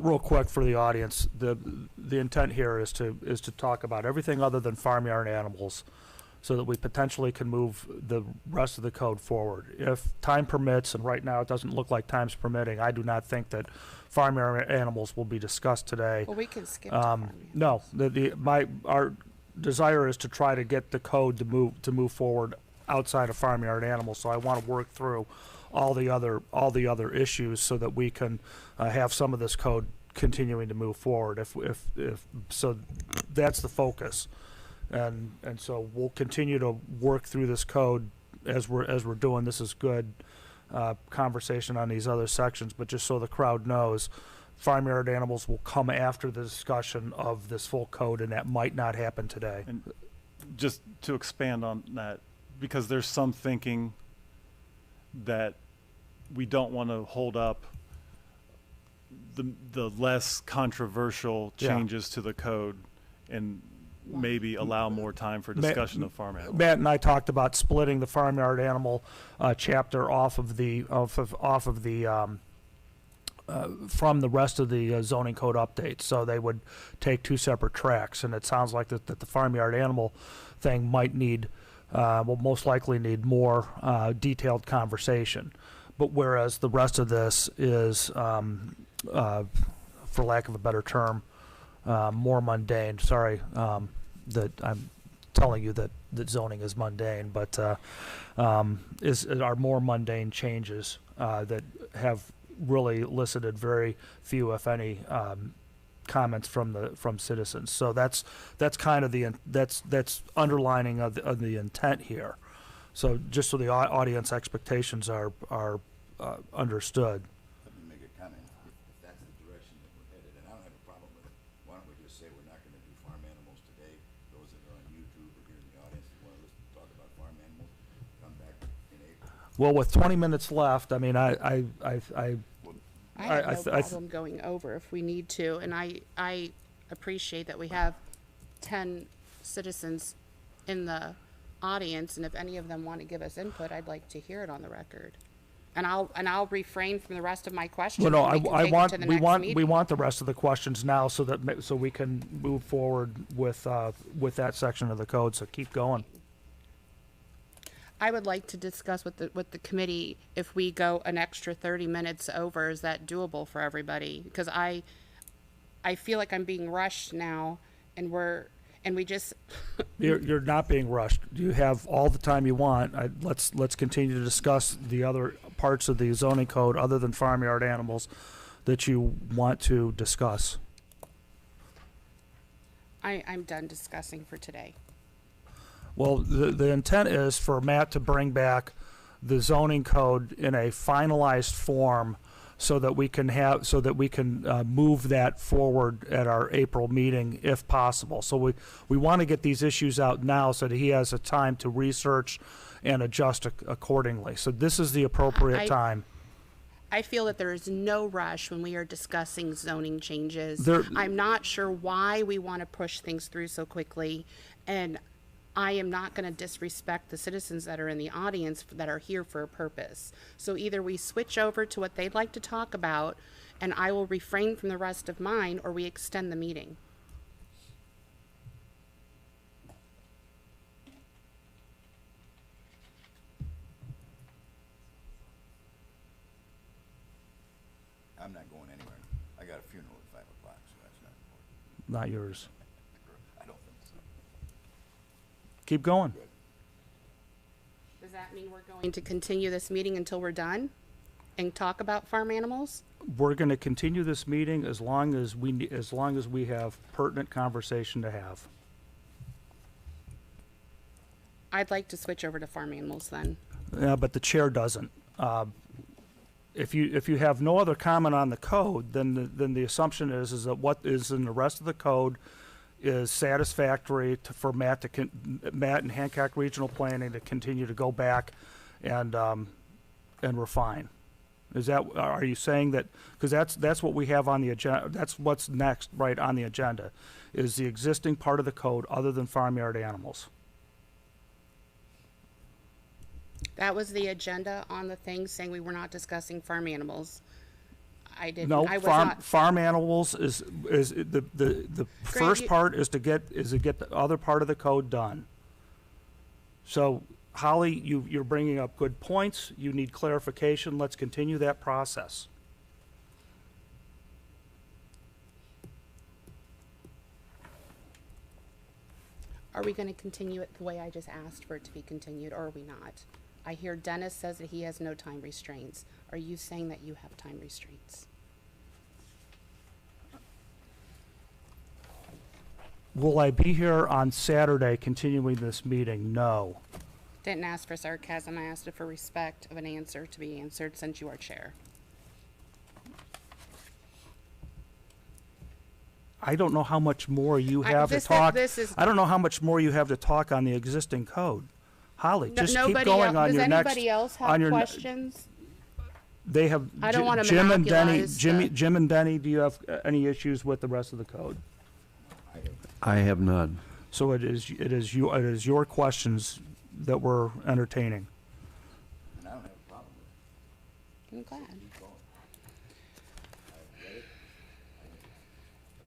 real quick for the audience, the intent here is to talk about everything other than farmyard animals, so that we potentially can move the rest of the code forward. If time permits, and right now it doesn't look like time's permitting, I do not think that farmyard animals will be discussed today. Well, we can skip to farmyard. No, our desire is to try to get the code to move forward outside of farmyard animals. So I want to work through all the other issues so that we can have some of this code continuing to move forward. If so, that's the focus. And so we'll continue to work through this code as we're doing. This is good conversation on these other sections, but just so the crowd knows, farmyard animals will come after the discussion of this full code, and that might not happen today. And just to expand on that, because there's some thinking that we don't want to hold up the less controversial changes to the code and maybe allow more time for discussion of farm animals. Matt and I talked about splitting the farmyard animal chapter off of the from the rest of the zoning code updates, so they would take two separate tracks. And it sounds like that the farmyard animal thing might need, will most likely need more detailed conversation. But whereas the rest of this is, for lack of a better term, more mundane. Sorry that I'm telling you that zoning is mundane, but are more mundane changes that have really elicited very few, if any, comments from citizens. So that's kind of that's underlining of the intent here. So just so the audience expectations are understood. Let me make a comment. If that's the direction that we're headed, and I don't have a problem with it, why don't we just say we're not going to do farm animals today? Those that are on YouTube or here in the audience that want to listen, talk about farm animals, come back in April. Well, with 20 minutes left, I mean, I have no problem going over if we need to, and I appreciate that we have 10 citizens in the audience, and if any of them want to give us input, I'd like to hear it on the record. And I'll refrain from the rest of my questions. Well, no, we want the rest of the questions now so we can move forward with that section of the code. So keep going. I would like to discuss with the committee if we go an extra 30 minutes over. Is that doable for everybody? Because I feel like I'm being rushed now, and we just you're not being rushed. You have all the time you want. Let's continue to discuss the other parts of the zoning code other than farmyard animals that you want to discuss. I'm done discussing for today. Well, the intent is for Matt to bring back the zoning code in a finalized form so that we can move that forward at our April meeting if possible. So we want to get these issues out now so that he has a time to research and adjust accordingly. So this is the appropriate time. I feel that there is no rush when we are discussing zoning changes. I'm not sure why we want to push things through so quickly, and I am not going to disrespect the citizens that are in the audience that are here for a purpose. So either we switch over to what they'd like to talk about, and I will refrain from the rest of mine, or we extend the meeting. I'm not going anywhere. I got a funeral at 5 o'clock, so that's not important. Not yours. I don't think so. Keep going. Good. Does that mean we're going to continue this meeting until we're done and talk about farm animals? We're going to continue this meeting as long as we have pertinent conversation to have. I'd like to switch over to farm animals then. Yeah, but the chair doesn't. If you have no other comment on the code, then the assumption is that what is in the rest of the code is satisfactory for Matt and Hancock Regional Planning to continue to go back and refine. Are you saying that, because that's what we have on the agenda, that's what's next right on the agenda, is the existing part of the code other than farmyard animals? That was the agenda on the thing, saying we were not discussing farm animals. I didn't, No, I was farm, not. farm animals is the first you- part is to get the other part of the code done. So Holly, you're bringing up good points. You need clarification. Let's continue that process. Are we going to continue it the way I just asked for it to be continued, or are we not? I hear Dennis says that he has no time restraints. Are you saying that you have time restraints? Will I be here on Saturday continuing this meeting? No. Didn't ask for sarcasm. I asked for respect of an answer to be answered since you are chair. I don't know how much more you have to talk. I don't know how much more you have to talk on the existing code. Holly, just keep going on your next. Does anybody else have questions? They have. I don't want to Jim and Denny. monopolize Jim and Denny. Do you have any issues with the rest of the code? I have none. So it is your questions that we're entertaining. And I don't have a problem with it. I'm glad. Keep going. I've read it,